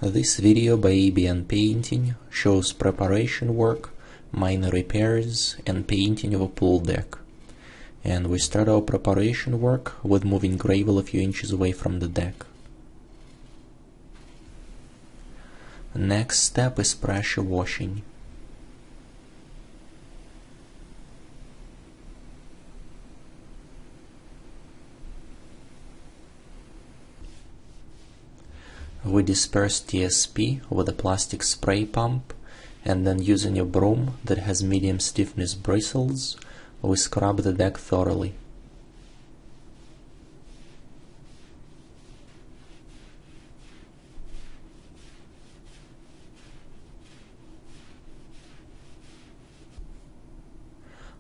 This video by ABN Painting shows preparation work, minor repairs and painting of a pool deck. And we start our preparation work with moving gravel a few inches away from the deck. Next step is pressure washing. We disperse TSP with a plastic spray pump, and then using a broom that has medium stiffness bristles, we scrub the deck thoroughly.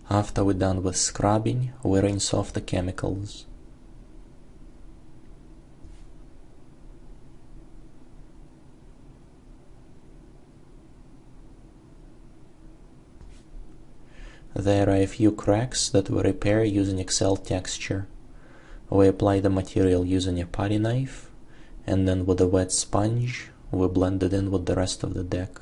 After we're done with scrubbing, we rinse off the chemicals. There are a few cracks that we repair using Untitled Texture. We apply the material using a putty knife, and then with a wet sponge we blend it in with the rest of the deck.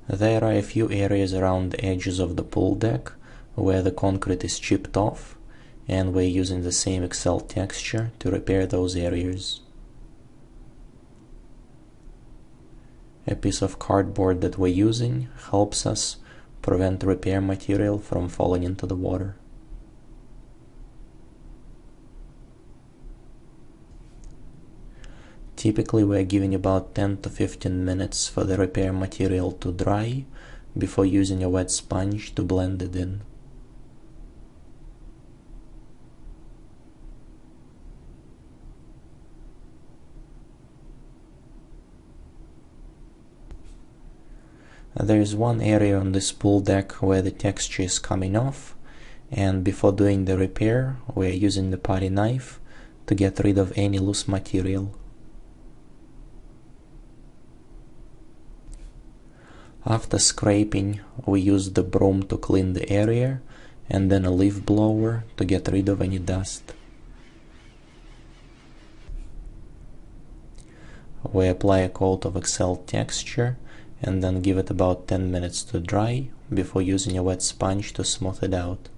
There are a few areas around the edges of the pool deck where the concrete is chipped off, and we're using the same Untitled Texture to repair those areas. A piece of cardboard that we're using helps us prevent repair material from falling into the water. Typically we're giving about 10 to 15 minutes for the repair material to dry before using a wet sponge to blend it in. There is one area on this pool deck where the texture is coming off, and before doing the repair we are using the putty knife to get rid of any loose material. After scraping, we use the broom to clean the area and then a leaf blower to get rid of any dust. We apply a coat of Untitled Texture and then give it about 10 minutes to dry before using a wet sponge to smooth it out.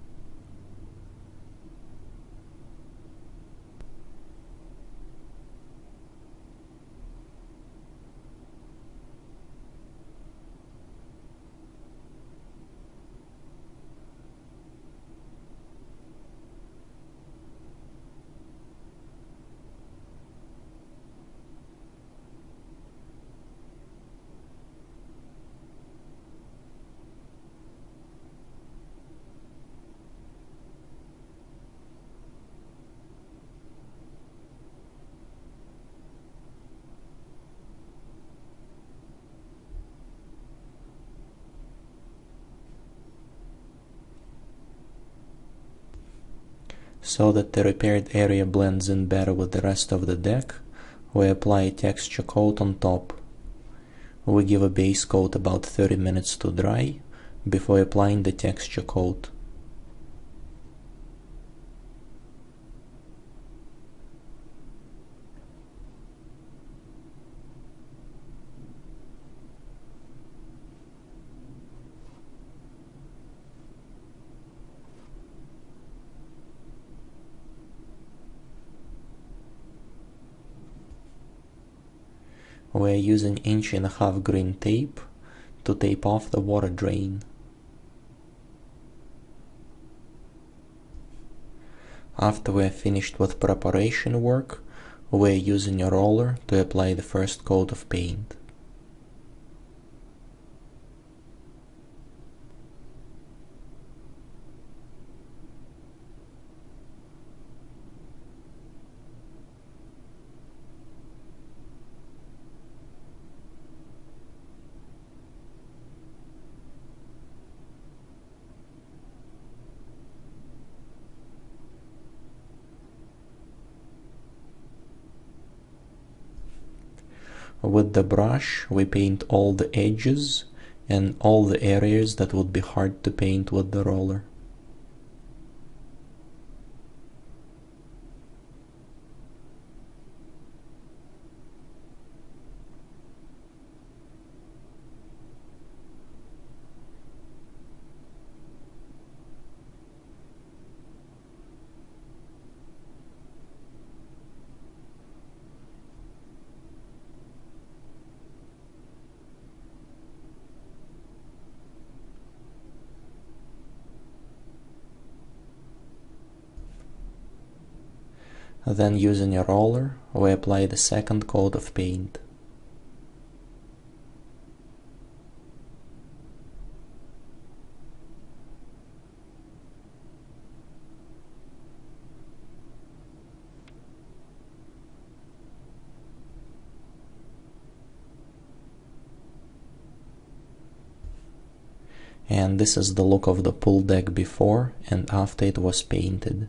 So that the repaired area blends in better with the rest of the deck, we apply a texture coat on top. We give a base coat about 30 minutes to dry before applying the texture coat. We are using 1.5" green tape to tape off the water drain. After we are finished with preparation work, we are using a roller to apply the first coat of paint. With the brush we paint all the edges and all the areas that would be hard to paint with the roller. Then, using a roller, we apply the second coat of paint. And this is the look of the pool deck before and after it was painted.